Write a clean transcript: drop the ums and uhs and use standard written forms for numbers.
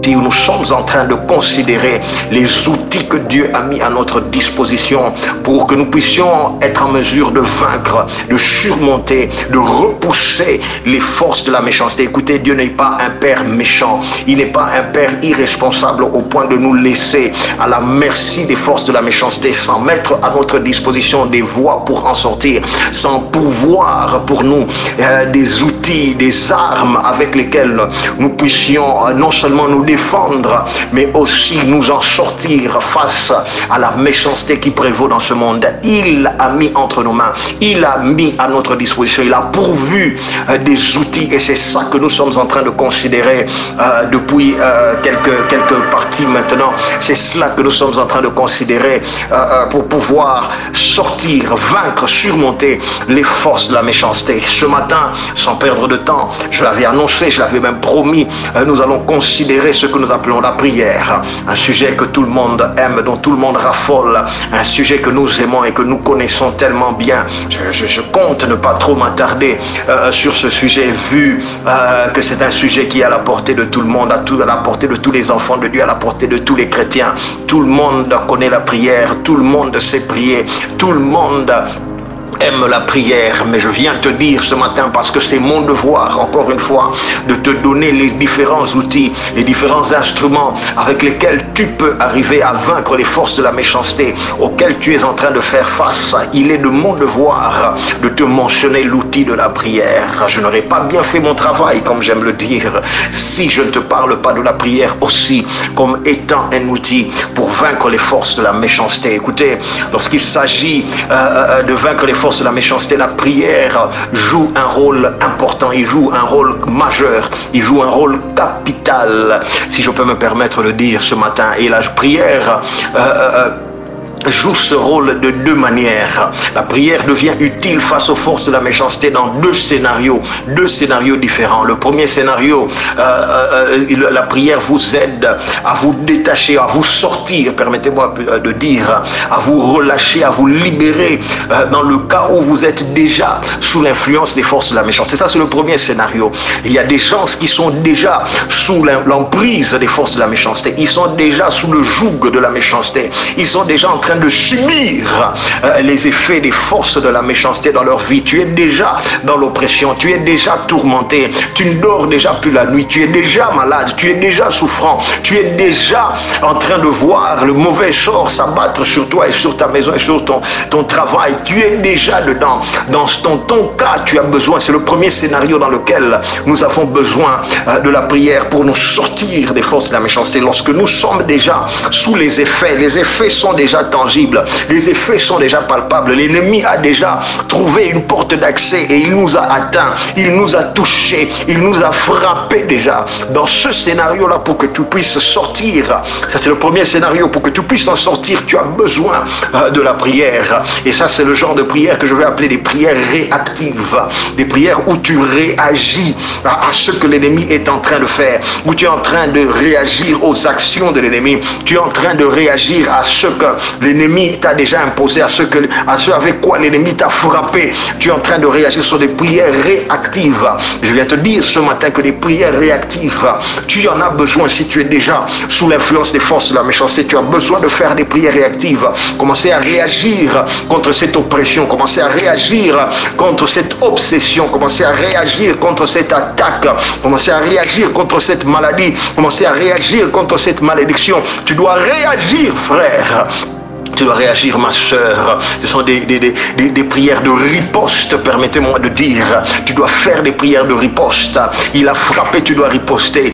où nous sommes en train de considérer les outils que Dieu a mis à notre disposition pour que nous puissions être en mesure de vaincre, de surmonter, de repousser les forces de la méchanceté. Écoutez, Dieu n'est pas un père méchant, il n'est pas un père irresponsable au point de nous laisser à la merci des forces de la méchanceté sans mettre à notre disposition des voies pour en sortir, sans pourvoir pour nous des outils, des armes avec lesquelles nous puissions non seulement nous défendre, mais aussi nous en sortir face à la méchanceté qui prévaut dans ce monde. Il a mis entre nos mains, il a mis à notre disposition, il a pourvu des outils, et c'est ça que nous sommes en train de considérer depuis quelques parties maintenant. C'est cela que nous sommes en train de considérer pour pouvoir sortir, vaincre, surmonter les forces de la méchanceté. Ce matin, sans perdre de temps, je l'avais annoncé, je l'avais même promis, nous allons considérer ce que nous appelons la prière, un sujet que tout le monde aime, dont tout le monde raffole, un sujet que nous aimons et que nous connaissons tellement bien. Je compte ne pas trop m'attarder sur ce sujet, vu que c'est un sujet qui est à la portée de tout le monde, à la portée de tous les enfants de Dieu, à la portée de tous les chrétiens. Tout le monde connaît la prière, tout le monde sait prier, tout le monde aime la prière, mais je viens te dire ce matin, parce que c'est mon devoir, encore une fois, de te donner les différents outils, les différents instruments avec lesquels tu peux arriver à vaincre les forces de la méchanceté auxquelles tu es en train de faire face. Il est de mon devoir de te mentionner l'outil de la prière. Je n'aurais pas bien fait mon travail, comme j'aime le dire, si je ne te parle pas de la prière aussi comme étant un outil pour vaincre les forces de la méchanceté. Écoutez, lorsqu'il s'agit de vaincre les forces de la méchanceté, la prière joue un rôle important, il joue un rôle majeur, il joue un rôle capital, si je peux me permettre de dire ce matin. Et la prière joue ce rôle de deux manières. La prière devient utile face aux forces de la méchanceté dans deux scénarios différents. Le premier scénario, la prière vous aide à vous détacher, à vous sortir, permettez-moi de dire, à vous relâcher, à vous libérer dans le cas où vous êtes déjà sous l'influence des forces de la méchanceté. Ça, c'est le premier scénario. Il y a des gens qui sont déjà sous l'emprise des forces de la méchanceté. Ils sont déjà sous le joug de la méchanceté. Ils sont déjà en train de subir les effets des forces de la méchanceté dans leur vie. Tu es déjà dans l'oppression, tu es déjà tourmenté, tu ne dors déjà plus la nuit, tu es déjà malade, tu es déjà souffrant, tu es déjà en train de voir le mauvais sort s'abattre sur toi et sur ta maison et sur ton travail. Tu es déjà dedans. Dans ton cas, tu as besoin, c'est le premier scénario dans lequel nous avons besoin de la prière pour nous sortir des forces de la méchanceté. Lorsque nous sommes déjà sous les effets sont déjà tangibles, les effets sont déjà palpables, l'ennemi a déjà trouvé une porte d'accès et il nous a atteints, il nous a touchés, il nous a frappés déjà. Dans ce scénario-là, pour que tu puisses sortir, ça c'est le premier scénario, pour que tu puisses en sortir, tu as besoin de la prière. Et ça, c'est le genre de prière que je vais appeler des prières réactives, des prières où tu réagis à ce que l'ennemi est en train de faire, où tu es en train de réagir aux actions de l'ennemi, tu es en train de réagir à ce que l'ennemi t'a déjà imposé, à ce avec quoi l'ennemi t'a frappé. Tu es en train de réagir sur des prières réactives. Je viens te dire ce matin que les prières réactives, tu en as besoin. Si tu es déjà sous l'influence des forces de la méchanceté, tu as besoin de faire des prières réactives. Commencer à réagir contre cette oppression, commencer à réagir contre cette obsession, commencer à réagir contre cette attaque, commencer à réagir contre cette maladie, commencer à réagir contre cette malédiction. Tu dois réagir, frère. Tu dois réagir, ma soeur. Ce sont des prières de riposte, permettez-moi de dire. Tu dois faire des prières de riposte. Il a frappé, tu dois riposter.